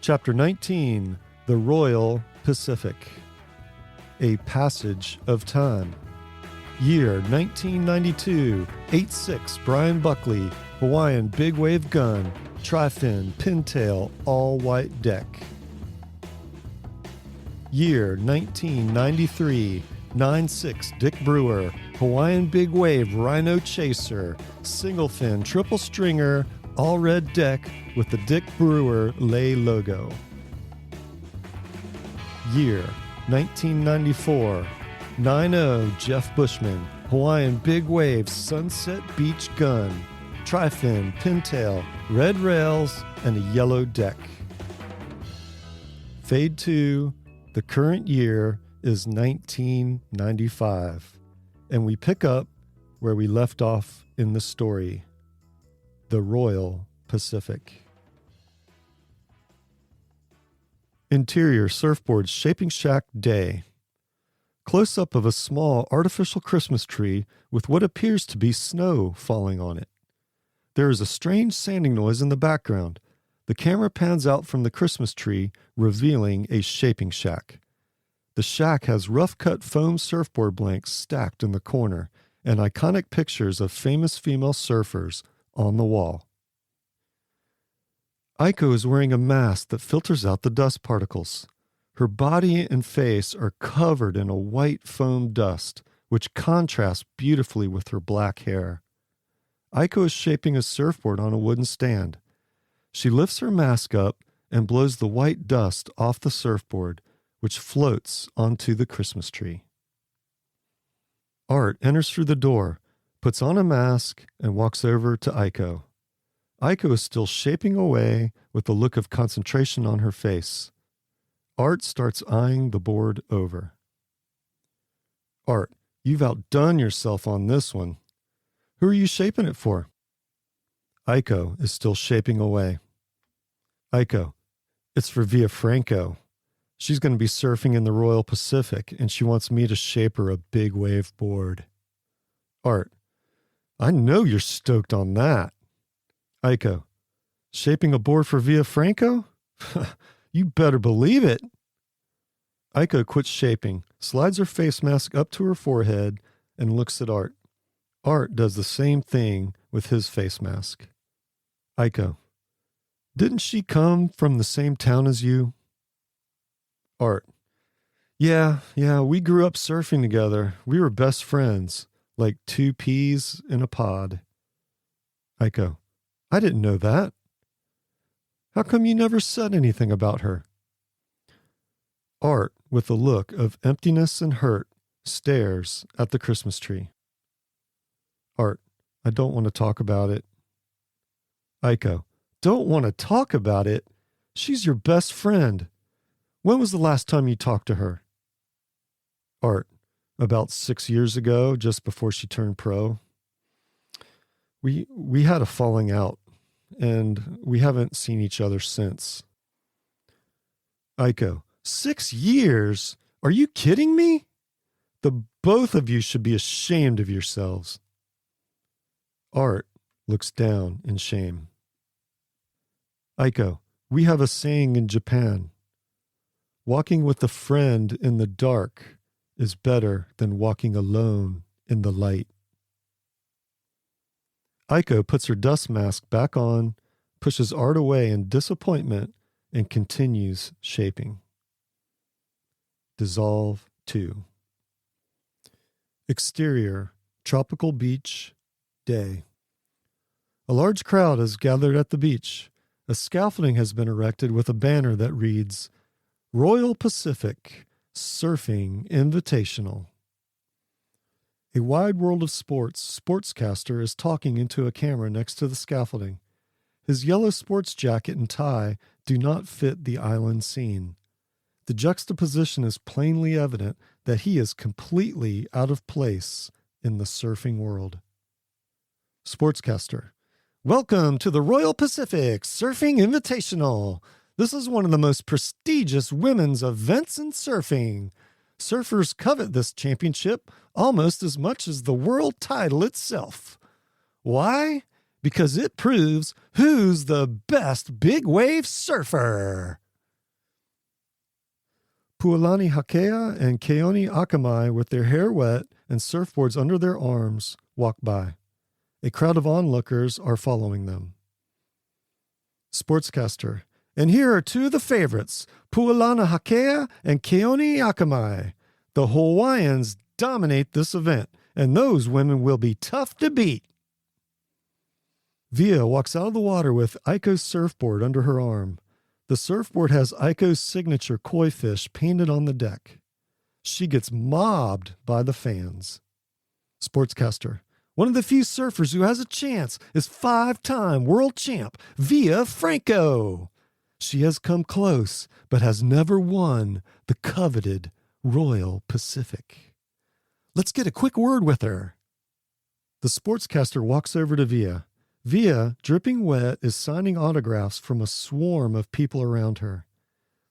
Chapter 19, The Royal Pacific. A Passage of Time. Year 1992, 8.6 Brian Buckley, Hawaiian big wave gun, tri-fin, pintail, all-white deck. Year 1993, 9.6 Dick Brewer, Hawaiian big wave rhino chaser, single fin, triple stringer, all red deck with the Dick Brewer lay logo. Year 1994, 9.0 Jeff Bushman, Hawaiian big wave sunset beach gun, tri-fin, pintail, red rails, and a yellow deck. Fade 2, the current year is 1995, and we pick up where we left off in the story, the Royal Pacific. Interior surfboard shaping shack day. Close-up of a small artificial Christmas tree with what appears to be snow falling on it. There is a strange sanding noise in the background. The camera pans out from the Christmas tree, revealing a shaping shack. The shack has rough-cut foam surfboard blanks stacked in the corner and iconic pictures of famous female surfers on the wall. Aiko is wearing a mask that filters out the dust particles. Her body and face are covered in a white foam dust, which contrasts beautifully with her black hair. Aiko is shaping a surfboard on a wooden stand. She lifts her mask up and blows the white dust off the surfboard, which floats onto the Christmas tree. Art enters through the door, puts on a mask, and walks over to Aiko. Aiko is still shaping away with a look of concentration on her face. Art starts eyeing the board over. Art, you've outdone yourself on this one. Who are you shaping it for? Aiko is still shaping away. Aiko, it's for Via Franco. She's going to be surfing in the Royal Pacific, and she wants me to shape her a big wave board. Art, I know you're stoked on that. Aiko, shaping a board for Via Franco? You better believe it. Aiko quits shaping, slides her face mask up to her forehead, and looks at Art. Art does the same thing with his face mask. Aiko, didn't she come from the same town as you? Art, yeah, we grew up surfing together. We were best friends, like two peas in a pod. Aiko, I didn't know that. How come you never said anything about her? Art, with a look of emptiness and hurt, stares at the Christmas tree. Art, I don't want to talk about it. Aiko, don't want to talk about it? She's your best friend. When was the last time you talked to her? Art, about 6 years ago, just before she turned pro. We had a falling out, and we haven't seen each other since. Aiko, 6 years? Are you kidding me? The both of you should be ashamed of yourselves. Art looks down in shame. Aiko, we have a saying in Japan. Walking with a friend in the dark is better than walking alone in the light. Aiko puts her dust mask back on, pushes Art away in disappointment, and continues shaping. Dissolve 2. Exterior, tropical beach, day. A large crowd has gathered at the beach. A scaffolding has been erected with a banner that reads, Royal Pacific Surfing Invitational. A wide world of sportscaster is talking into a camera next to the scaffolding. His yellow sports jacket and tie do not fit the island scene. The juxtaposition is plainly evident that he is completely out of place in the surfing world. Sportscaster, welcome to the Royal Pacific Surfing Invitational. This is one of the most prestigious women's events in surfing. Surfers covet this championship almost as much as the world title itself. Why? Because it proves who's the best big wave surfer. Pualani Hakea and Keone Akamai, with their hair wet and surfboards under their arms, walk by. A crowd of onlookers are following them. Sportscaster. And here are two of the favorites, Pualana Hakea and Keone Akamai. The Hawaiians dominate this event, and those women will be tough to beat. Via walks out of the water with Aiko's surfboard under her arm. The surfboard has Aiko's signature koi fish painted on the deck. She gets mobbed by the fans. Sportscaster. One of the few surfers who has a chance is 5-time world champ Via Franco. She has come close, but has never won the coveted Royal Pacific. Let's get a quick word with her. The sportscaster walks over to Via. Via, dripping wet, is signing autographs from a swarm of people around her.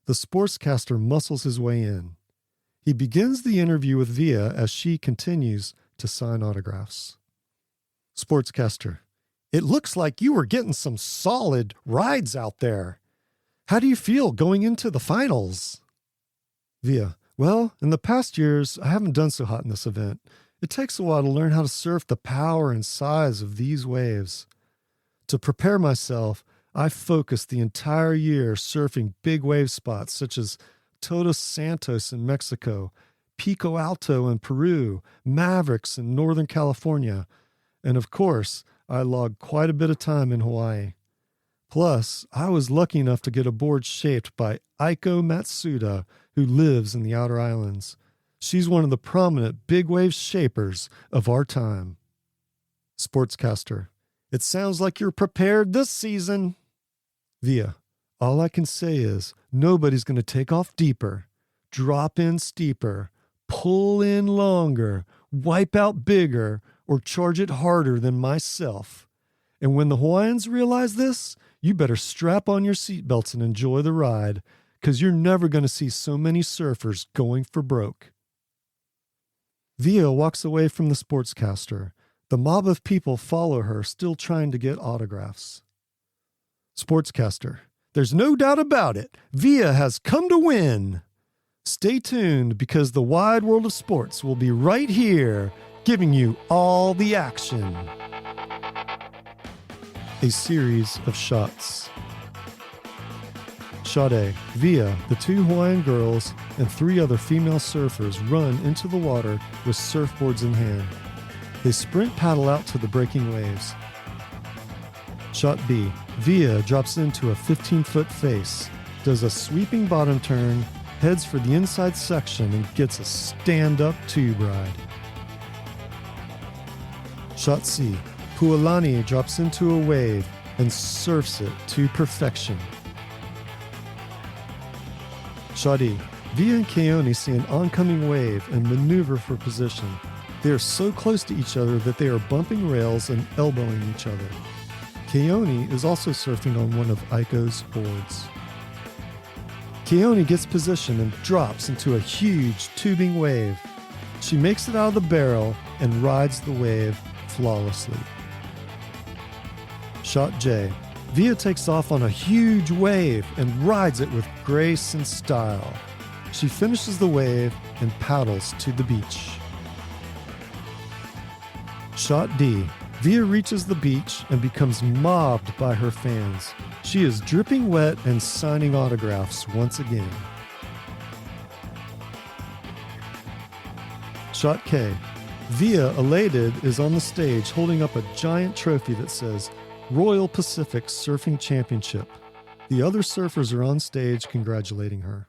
The sportscaster muscles his way in. He begins the interview with Via as she continues to sign autographs. Sportscaster. It looks like you were getting some solid rides out there. How do you feel going into the finals? Via. Well, in the past years, I haven't done so hot in this event. It takes a while to learn how to surf the power and size of these waves. To prepare myself, I focused the entire year surfing big wave spots such as Todos Santos in Mexico, Pico Alto in Peru, Mavericks in Northern California, and of course, I logged quite a bit of time in Hawaii. Plus, I was lucky enough to get a board shaped by Aiko Matsuda, who lives in the Outer Islands. She's one of the prominent big wave shapers of our time. Sportscaster. It sounds like you're prepared this season. Via. All I can say is nobody's going to take off deeper, drop in steeper, pull in longer, wipe out bigger, or charge it harder than myself. And when the Hawaiians realize this, you better strap on your seatbelts and enjoy the ride, because you're never going to see so many surfers going for broke. Via walks away from the sportscaster. The mob of people follow her, still trying to get autographs. Sportscaster. There's no doubt about it. Via has come to win. Stay tuned, because the wide world of sports will be right here, giving you all the action. A series of shots. Shot A. Via, the two Hawaiian girls, and 3 other female surfers run into the water with surfboards in hand. They sprint paddle out to the breaking waves. Shot B. Via drops into a 15-foot face, does a sweeping bottom turn, heads for the inside section, and gets a stand-up tube ride. Shot C. Pualani drops into a wave and surfs it to perfection. Shot E. Via and Keone see an oncoming wave and maneuver for position. They are so close to each other that they are bumping rails and elbowing each other. Keone is also surfing on one of Aiko's boards. Keone gets position and drops into a huge tubing wave. She makes it out of the barrel and rides the wave flawlessly. Shot J. Via takes off on a huge wave and rides it with grace and style. She finishes the wave and paddles to the beach. Shot D. Via reaches the beach and becomes mobbed by her fans. She is dripping wet and signing autographs once again. Shot K. Via, elated, is on the stage holding up a giant trophy that says Royal Pacific Surfing Championship. The other surfers are on stage congratulating her.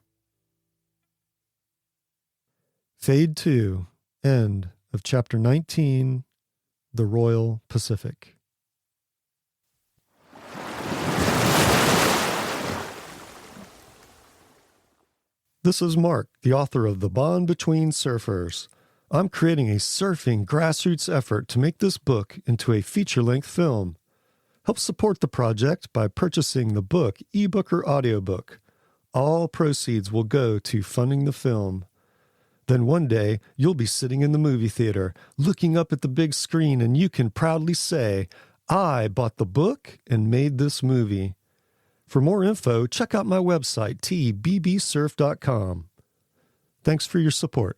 Fade 2. End of Chapter 19, The Royal Pacific. This is Mark, the author of The Bond Between Surfers. I'm creating a surfing grassroots effort to make this book into a feature-length film. Help support the project by purchasing the book, ebook, or audiobook. All proceeds will go to funding the film. Then one day, you'll be sitting in the movie theater, looking up at the big screen, and you can proudly say, I bought the book and made this movie. For more info, check out my website, tbbsurf.com. Thanks for your support.